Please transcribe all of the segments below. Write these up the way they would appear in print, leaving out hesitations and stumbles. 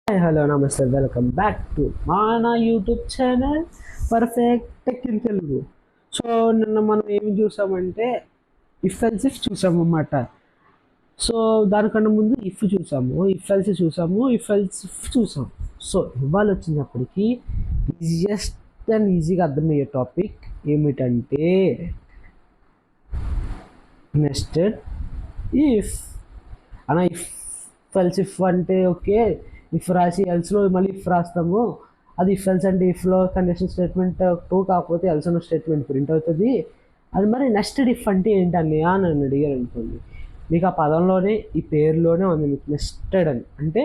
Hi hello నమస్తే welcome back to మన YouTube channel perfect tech in Telugu. So నిన్న మనం ఏమి చూసామంటే ఇఫ్ ఎల్స్ ఇఫ్ చూసాము అన్నమాట. సో దానికన్నా ముందు ఇఫ్ చూసాము, ఇఫ్ ఎల్స్ చూసాము, ఇఫ్ ఎల్స్ ఇఫ్ చూసాము. సో ఇవాళ వచ్చినప్పటికీ ఈజియెస్ట్ అండ్ ఈజీగా అర్థమయ్యే టాపిక్ ఏమిటంటే నెస్టెడ్ ఇఫ్. అన్న ఇఫ్ ఎల్స్ ఇఫ్ అంటే ఓకే, ఇఫ్ రాసి ఎల్స్లో మళ్ళీ ఇఫ్ రాస్తాము. అది ఇఫ్ ఎల్స్ అంటే ఇఫ్లో కండిషన్ స్టేట్మెంట్ ట్రూ కాకపోతే ఎల్స్ అన్న స్టేట్మెంట్ ప్రింట్ అవుతుంది. అది మరి నెస్టెడ్ ఇఫ్ అంటే ఏంటని నన్ను అడిగారు అనుకోండి, మీకు ఆ పదంలోనే ఈ పేరులోనే ఉంది మీకు నెస్టెడ్ అని. అంటే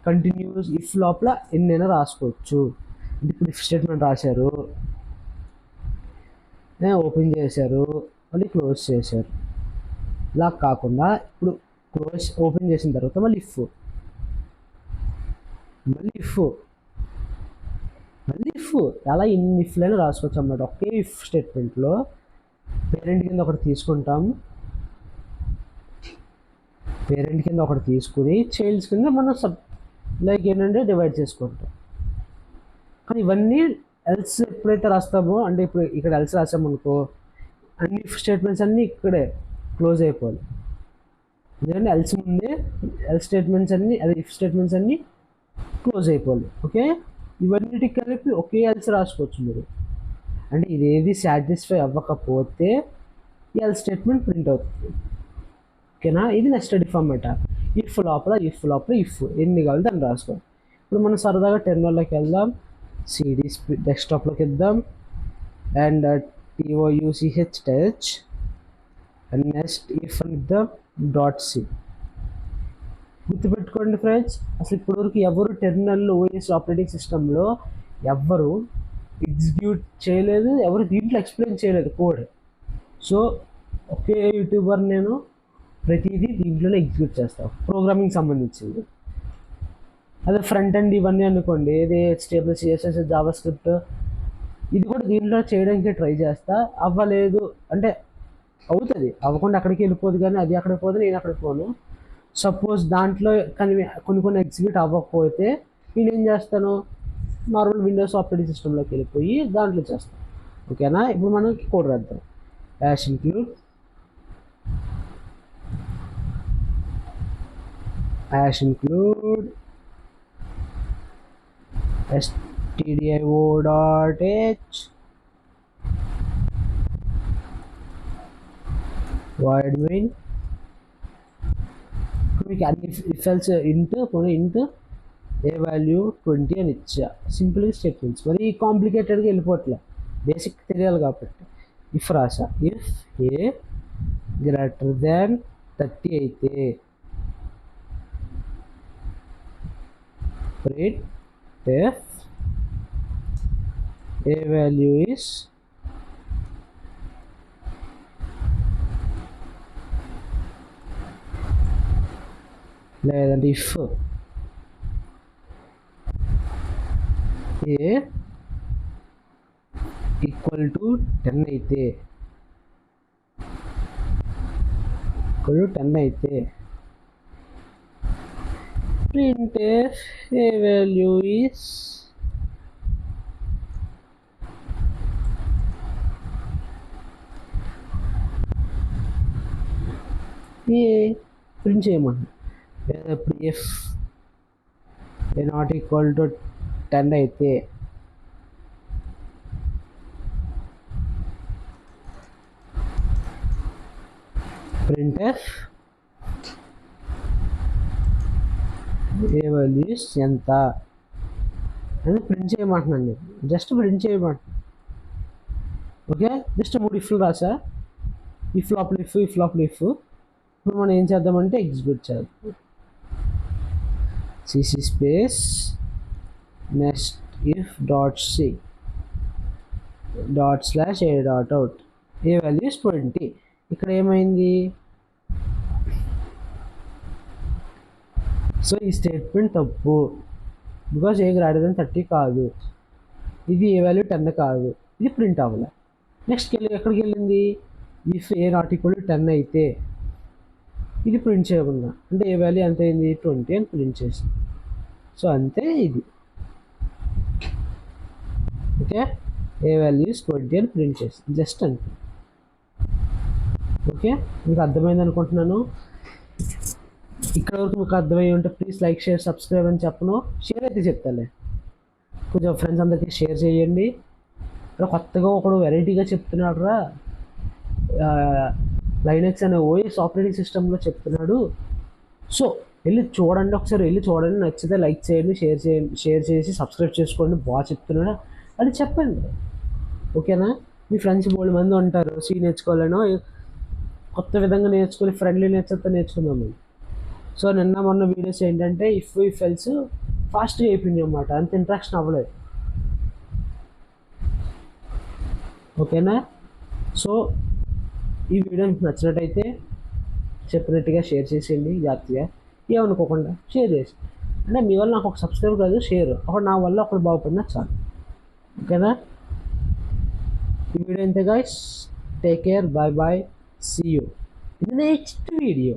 కంటిన్యూస్ ఇఫ్ లోపల ఎన్నైనా రాసుకోవచ్చు. ఇప్పుడు ఇఫ్ స్టేట్మెంట్ రాశారు, ఓపెన్ చేశారు, మళ్ళీ క్లోజ్ చేశారు. ఇలా కాకుండా ఇప్పుడు క్లోజ్ ఓపెన్ చేసిన తర్వాత మళ్ళీ ఇఫ్, మళ్ళీ ఇఫ్, మళ్ళీ ఇఫ్, అలా ఇన్ని ఇఫ్లైనా రాసుకోవచ్చు అన్నమాట. ఒకే ఇఫ్ స్టేట్మెంట్లో పేరెంట్ కింద ఒకటి తీసుకుంటాం, పేరెంట్ కింద ఒకటి తీసుకుని చైల్డ్స్ కింద మనం లైక్ ఏంటంటే డివైడ్ చేసుకుంటాం. కానీ ఇవన్నీ ఎల్స్ ఎప్పుడైతే రాస్తామో, అంటే ఇప్పుడు ఇక్కడ ఎల్స్ రాసామనుకో, అన్ని ఇఫ్ స్టేట్మెంట్స్ అన్నీ ఇక్కడే క్లోజ్ అయిపోవాలి. ఎందుకంటే ఎల్స్ ముందే ఎల్ స్టేట్మెంట్స్ అన్నీ, అదే ఇఫ్ స్టేట్మెంట్స్ అన్నీ క్లోజ్ అయిపోవాలి. ఓకే, ఇవన్నిటికి కలిపి ఒకే ఎల్స్ రాసుకోవచ్చు మీరు. అంటే ఇదేది సాటిస్ఫై అవ్వకపోతే ఎల్ స్టేట్మెంట్ ప్రింట్ అవుతుంది. ఓకేనా, ఇది నెస్టెడ్ ఇఫ్ అన్నమాట. ఇఫ్ లోపల ఇఫ్ లోపల ఇఫ్ ఎన్ని కావాలి దాన్ని రాసుకోవాలి. ఇప్పుడు మనం సరదాగా టెర్మినల్లోకి వెళ్దాం, సిడి డెస్క్టాప్లోకి వెళ్దాం, and TOUCH touch and next if అని ఇద్దాం .c. గుర్తుపెట్టుకోండి ఫ్రెండ్స్, అసలు ఇప్పటివరకు ఎవరు టెర్మినల్లో ఓఎస్ ఆపరేటింగ్ సిస్టంలో ఎవరు ఎగ్జిక్యూట్ చేయలేదు, ఎవరు దీంట్లో ఎక్స్ప్లెయిన్ చేయలేదు కోడ్. సో ఒకే యూట్యూబర్ నేను ప్రతిదీ దీంట్లోనే ఎగ్జిక్యూట్ చేస్తాను, ప్రోగ్రామింగ్ సంబంధించింది. అదే ఫ్రంట్ ఎండ్ ఇవన్నీ అనుకోండి, ఏది స్టేబుల్ CSS జావా స్క్రిప్ట్, ఇది కూడా దీంట్లో చేయడానికి ట్రై చేస్తా. అవ్వలేదు అంటే అవుతుంది, అవ్వకుండా అక్కడికి వెళ్ళిపోదు. కానీ అది అక్కడికి పోదు, నేను అక్కడికి పోను. సపోజ్ దాంట్లో కానీ కొన్ని ఎగ్జిక్యూట్ అవ్వకపోతే నేనేం చేస్తాను, నార్మల్ విండోస్ ఆపరేటింగ్ సిస్టంలోకి వెళ్ళిపోయి దాంట్లో చేస్తాను. ఓకేనా, ఇప్పుడు మనం కోడ్ రాద్దాం. Ash include stdio.h void main. మీకు అన్ని if else into A value 20 అని ఇచ్చా. సింపుల్గా స్టేట్మెంట్స్, మరి కాంప్లికేటెడ్గా వెళ్ళిపోవట్లే, బేసిక్ తెలియాలి కాబట్టి. ఇఫ్ రాసా, ఇఫ్ ఏ గ్రేటర్ దాన్ 30 అయితే print if A value is లేదంటే ఇఫ్ ఏ ఈక్వల్ టు 10 అయితే, print if A value is a print చేయమన్నా. ఇప్పుడు F A not equal to 10 అయితే ప్రింట్ ఎఫ్ ఏ వాల్యూస్ ఎంత అని ప్రింట్ చేయమంటున్నాను నేను, జస్ట్ ప్రింట్ చేయమంటున్నాను. ఓకే, జస్ట్ 3 ఇఫ్లు రాసా, ఇఫ్ లోపల ఇఫ్. ఇప్పుడు మనం ఏం చేద్దామంటే ఎగ్జిక్యూట్ చేద్దాం. CC space next if .c ./a.out A values 20. ఇక్కడ ఏమైంది, సో ఈ స్టేట్మెంట్ తప్పు, బికాజ్ ఏ గ్రేటర్ దెన్ 30 కాదు, ఇది ఏ వాల్యూ 10 కాదు, ఇది ప్రింట్ అవ్వలే. నెక్స్ట్ ఎక్కడికి వెళ్ళింది, if A not equal to 10 అయితే ఇది ప్రింట్ చేయకుండా, అంటే ఏ వాల్యూ ఎంత అయింది 20 అని ప్రింట్ చేసింది. సో అంతే ఇది. ఓకే, ఏ వాల్యూస్ 20 అని ప్రింట్ చేసి జస్ట్ అంతే. ఓకే, మీకు అర్థమైంది అనుకుంటున్నాను. ఇక్కడ వరకు మీకు అర్థమయ్యి ఉంటే ప్లీజ్ లైక్, షేర్, సబ్స్క్రైబ్ అని చెప్పను, షేర్ అయితే చెప్తాలే. కొంచెం ఫ్రెండ్స్ అందరికీ షేర్ చేయండి. ఇక్కడ కొత్తగా ఒకడు వెరైటీగా చెప్తున్నాడు రా, లైనక్స్ అనే ఓఎస్ ఆపరేటింగ్ సిస్టంలో చెప్తున్నాడు. సో వెళ్ళి చూడండి, ఒకసారి వెళ్ళి చూడండి, నచ్చితే లైక్ చేయండి, షేర్ చేసి సబ్స్క్రైబ్ చేసుకోండి, బాగా చెప్తున్నాడు అని చెప్పండి. ఓకేనా? మీ ఫ్రెండ్స్ బోల్డ్ మంది ఉంటారు, సి నేర్చుకోవాలనో కొత్త విధంగా నేర్చుకొని ఫ్రెండ్లీ నేర్చుతో నేర్చుకుందాము. సో నిన్న మొన్న వీడియోస్ ఏంటంటే ఇఫ్ ఎల్స్ ఫాస్ట్గా అయిపోయింది అన్నమాట, అంత ఇంట్రాక్షన్ అవ్వలేదు. ఓకేనా? సో ఈ వీడియో మీకు నచ్చినట్టయితే చెప్పినట్టుగా షేర్ చేసేయండి, జాగ్రత్తగా ఏమనుకోకుండా షేర్ చేసి, అంటే మీ వల్ల నాకు ఒక సబ్స్క్రైబ్ కాదు, షేర్ ఒకటి నా వల్ల ఒకటి బాగుపడినా చాలు. ఓకేనా? ఈ వీడియో అంతే guys, take care, bye bye, see you in the next video.